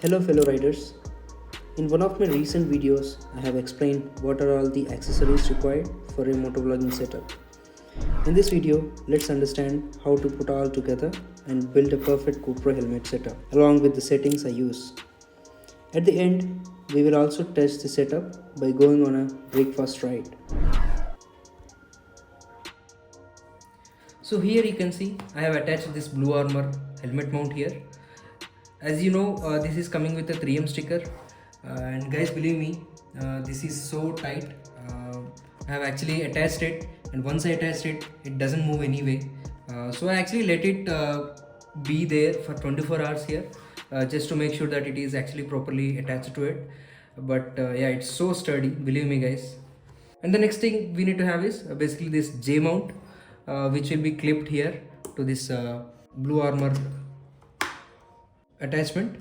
Hello fellow riders. In one of my recent videos, I have explained what are all the accessories required for a motovlogging setup. In this video, let's understand how to put all together and build a perfect GoPro helmet setup along with the settings I use. At the end, we will also test the setup by going on a breakfast ride. So here you can see I have attached this Blue Armor helmet mount here. As you know, this is coming with a 3M sticker, and guys, believe me, this is so tight. I have actually attached it, and once I attached it, it doesn't move anyway. So I actually let it be there for 24 hours here, just to make sure that it is actually properly attached to it. But yeah, it's so sturdy, believe me guys. And the next thing we need to have is basically this J mount, which will be clipped here to this Blue Armor attachment.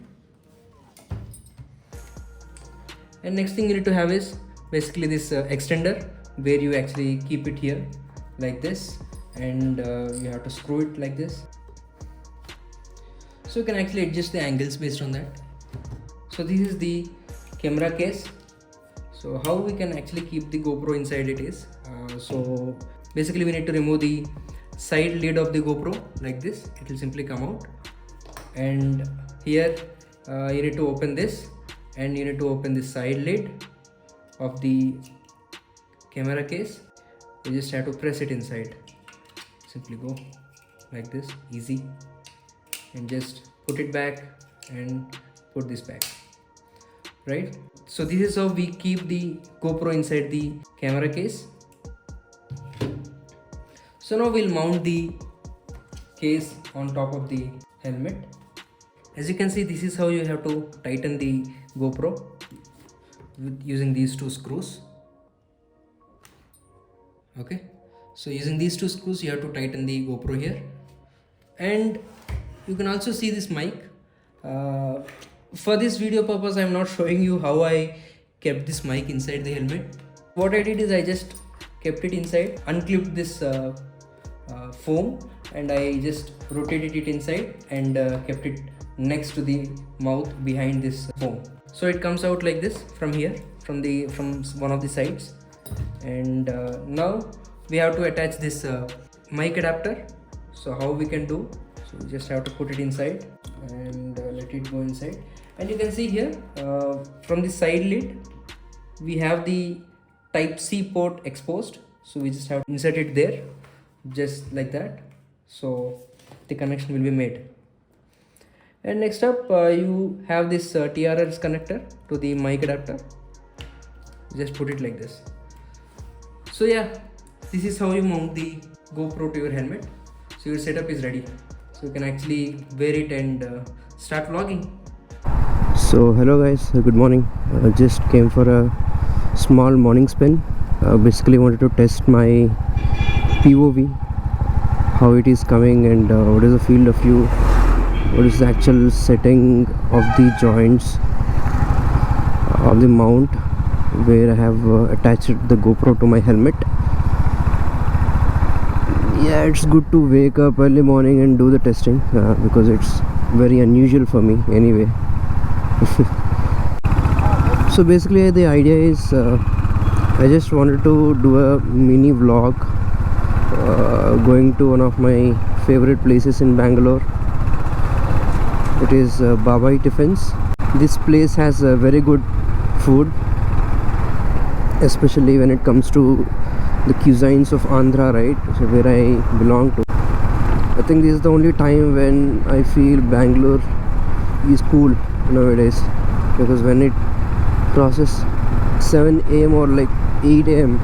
And next thing you need to have is basically this extender, where you actually keep it here like this, and you have to screw it like this, so you can actually adjust the angles based on that. So this is the camera case. So how we can actually keep the GoPro inside it is, so basically we need to remove the side lid of the GoPro like this. It will simply come out, and here you need to open this, and you need to open the side lid of the camera case. You just have to press it inside. Simply go like this, easy, and just put it back and put this back, right? So this is how we keep the GoPro inside the camera case. So now we'll mount the case on top of the helmet. As you can see, this is how you have to tighten the GoPro with using these two screws. Okay, so using these two screws you have to tighten the GoPro here. And you can also see this mic. For this video purpose, I am not showing you how I kept this mic inside the helmet. What I did is I just kept it inside, unclipped this foam, and I just rotated it inside and kept it next to the mouth behind this foam. So it comes out like this from here, from one of the sides. And now we have to attach this mic adapter. So how we can do, so we just have to put it inside and let it go inside. And you can see here from the side lid we have the type C port exposed, so we just have to insert it there just like that, so the connection will be made. And next up you have this TRS connector to the mic adapter. Just put it like this. So yeah, this is how you mount the GoPro to your helmet. So your setup is ready, so you can actually wear it and start vlogging. So hello guys, good morning. I just came for a small morning spin. Basically wanted to test my POV, how it is coming, and what is the field of view, what is the actual setting of the joints of the mount where I have attached the GoPro to my helmet. Yeah, it's good to wake up early morning and do the testing because it's very unusual for me anyway. So basically the idea is I just wanted to do a mini vlog going to one of my favorite places in Bangalore. It is Babai Tiffins. This place has very good food, especially when it comes to the cuisines of Andhra, right? So where I belong to. I think this is the only time when I feel Bangalore is cool nowadays, because when it crosses 7 AM or like 8 AM,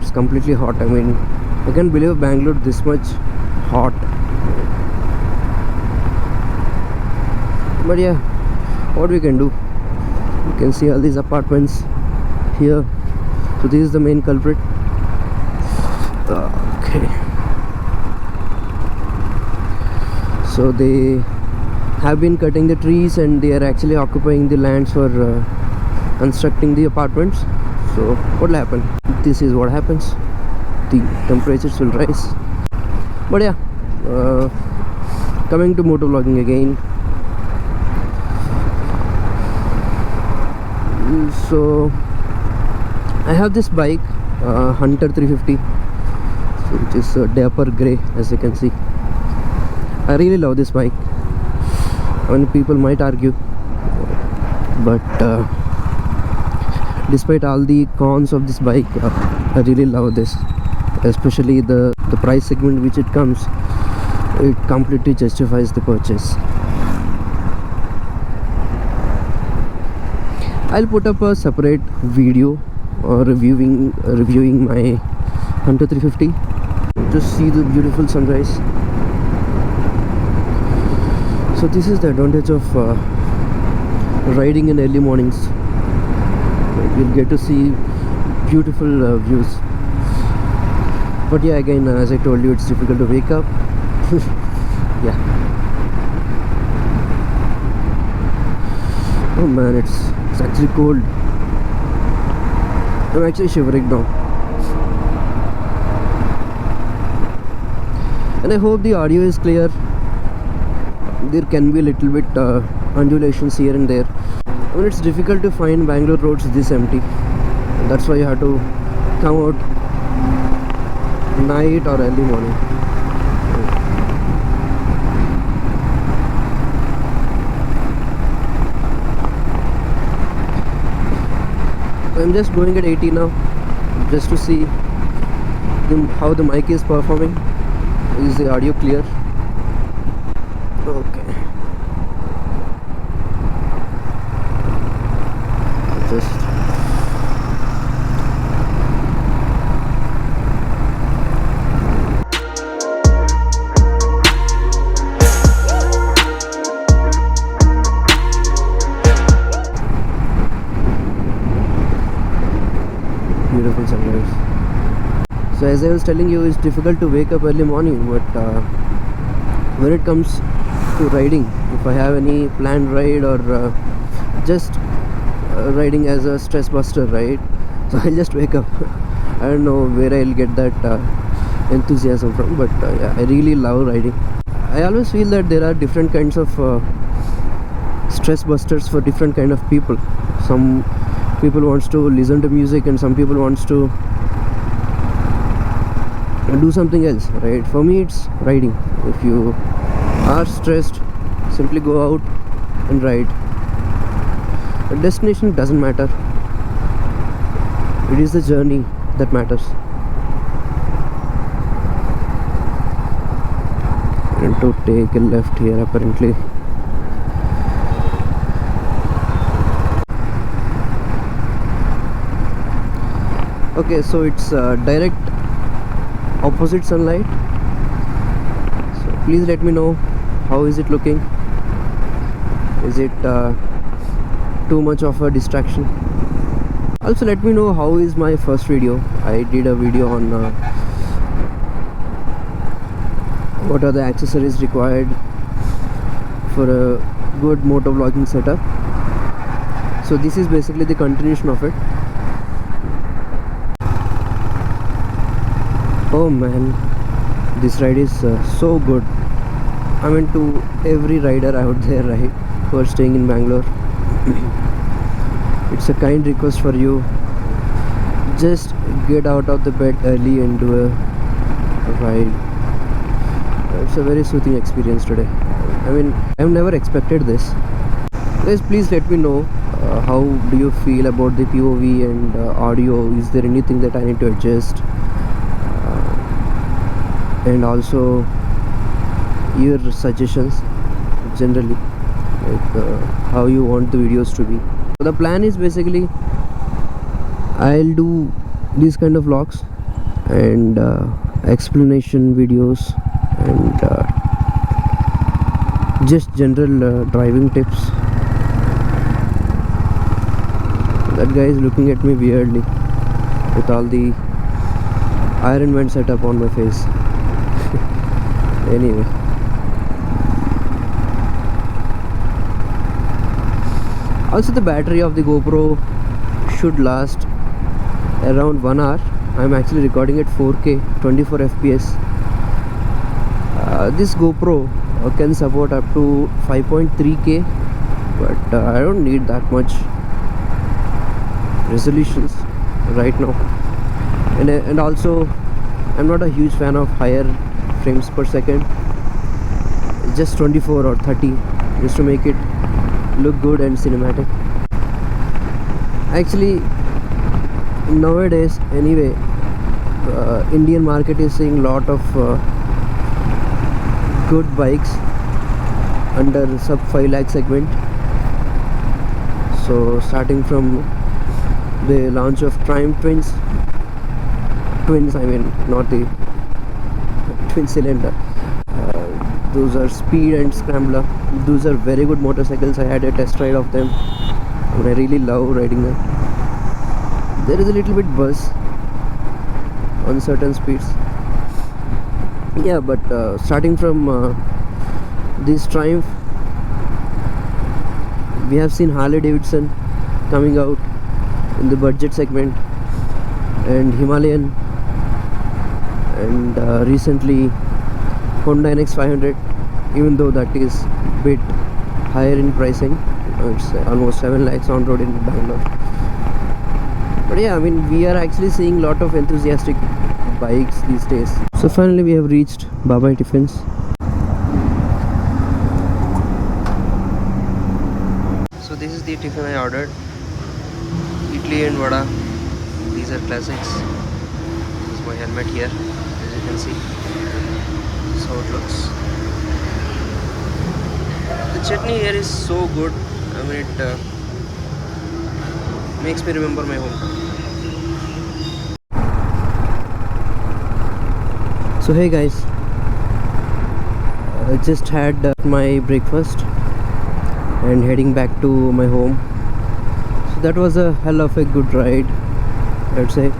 it's completely hot. I mean, I can't believe Bangalore this much hot. But yeah, what we can do, you can see all these apartments here. So this is the main culprit. Okay, so they have been cutting the trees and they are actually occupying the lands for constructing the apartments. So what will happen? This is what happens. The temperatures will rise. But yeah, coming to motovlogging again. So I have this bike, Hunter 350, which is dapper grey, as you can see. I really love this bike. And people might argue, but despite all the cons of this bike, I really love this, especially the price segment which it comes. It completely justifies the purchase. I'll put up a separate video or reviewing my Hunter 350. Just see the beautiful sunrise. So this is the advantage of riding in early mornings. You'll get to see beautiful views. But yeah, again, as I told you, it's difficult to wake up. Yeah. Oh man, it's actually cold. I'm actually shivering now. And I hope the audio is clear. There can be a little bit undulations here and there. I mean, it's difficult to find Bangalore roads this empty. That's why you have to come out night or early morning. I'm just going at 80 now, just to see how the mic is performing. Is the audio clear? Okay. Just beautiful sunrise. So as I was telling you, it's difficult to wake up early morning, but when it comes to riding, if I have any planned ride or just riding as a stress buster, right? So I'll just wake up. I don't know where I'll get that enthusiasm from, but yeah, I really love riding. I always feel that there are different kinds of stress busters for different kind of people. Some people wants to listen to music, and some people wants to do something else, right? For me, it's riding. If you are stressed, simply go out and ride. The destination doesn't matter. It is the journey that matters. And to take a left here, apparently. Okay, so it's direct opposite sunlight. So please let me know, how is it looking? Is it too much of a distraction? Also let me know how is my first video. I did a video on what are the accessories required for a good motovlogging setup. So this is basically the continuation of it. Oh man, this ride is so good. I mean, to every rider out there, right, who are staying in Bangalore, it's a kind request for you. Just get out of the bed early and do a ride. It's a very soothing experience today. I mean, I've never expected this. Guys, please let me know how do you feel about the POV and audio. Is there anything that I need to adjust? And also your suggestions generally, like how you want the videos to be. So the plan is basically I'll do these kind of vlogs and explanation videos and just general driving tips. That guy is looking at me weirdly with all the Iron Man setup on my face. Anyway, also the battery of the GoPro should last around 1 hour. I'm actually recording at 4K 24 FPS. This GoPro can support up to 5.3K, but I don't need that much. resolutions right now, and also I'm not a huge fan of higher frames per second, just 24 or 30 just to make it look good and cinematic. Actually, nowadays anyway, Indian market is seeing lot of good bikes under sub 5 lakh segment. So starting from the launch of Triumph Twins, I mean not the twin cylinder, those are Speed and Scrambler. Those are very good motorcycles. I had a test ride of them and I really love riding them. There is a little bit buzz on certain speeds, yeah, but starting from this Triumph, we have seen Harley Davidson coming out in the budget segment, and Himalayan, and recently Honda NX 500, even though that is bit higher in pricing. It's almost 7 lakhs on road in Bangalore. But yeah, I mean, we are actually seeing lot of enthusiastic bikes these days. So finally we have reached Babai Tiffins. So this is the tiffin I ordered. Idli and vada. These are classics. This is my helmet here, as you can see. This is how it looks. The chutney here is so good. I mean, it makes me remember my hometown. So hey guys, I just had my breakfast and heading back to my home. So that was a hell of a good ride, I'd say.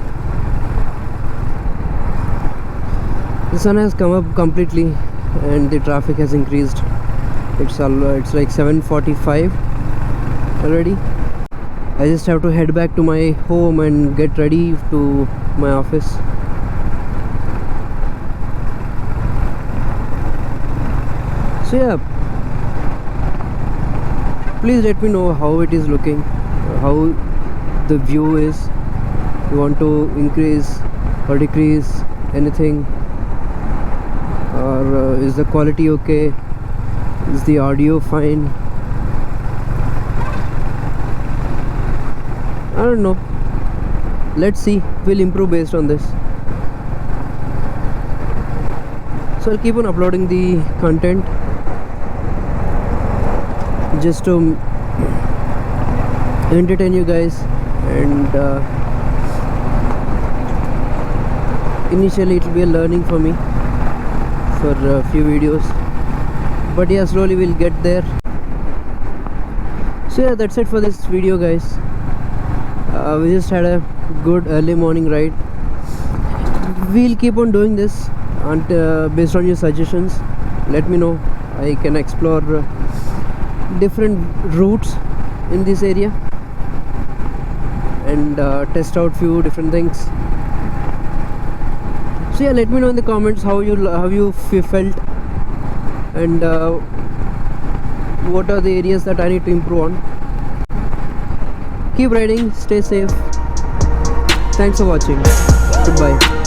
The sun has come up completely and the traffic has increased. It's like 7:45 already. I just have to head back to my home and get ready to my office. So yeah, please let me know how it is looking, how the view is. You want to increase or decrease anything, or is the quality okay? Is the audio fine? I don't know. Let's see. We'll improve based on this. So I'll keep on uploading the content just to entertain you guys, and initially it will be a learning for me for a few videos, but yeah, slowly we'll get there. So yeah, that's it for this video, guys. We just had a good early morning ride. We'll keep on doing this, and based on your suggestions, let me know. I can explore different routes in this area and test out few different things. So yeah, let me know in the comments how you felt, and what are the areas that I need to improve on. Keep riding, stay safe. Thanks for watching. Goodbye.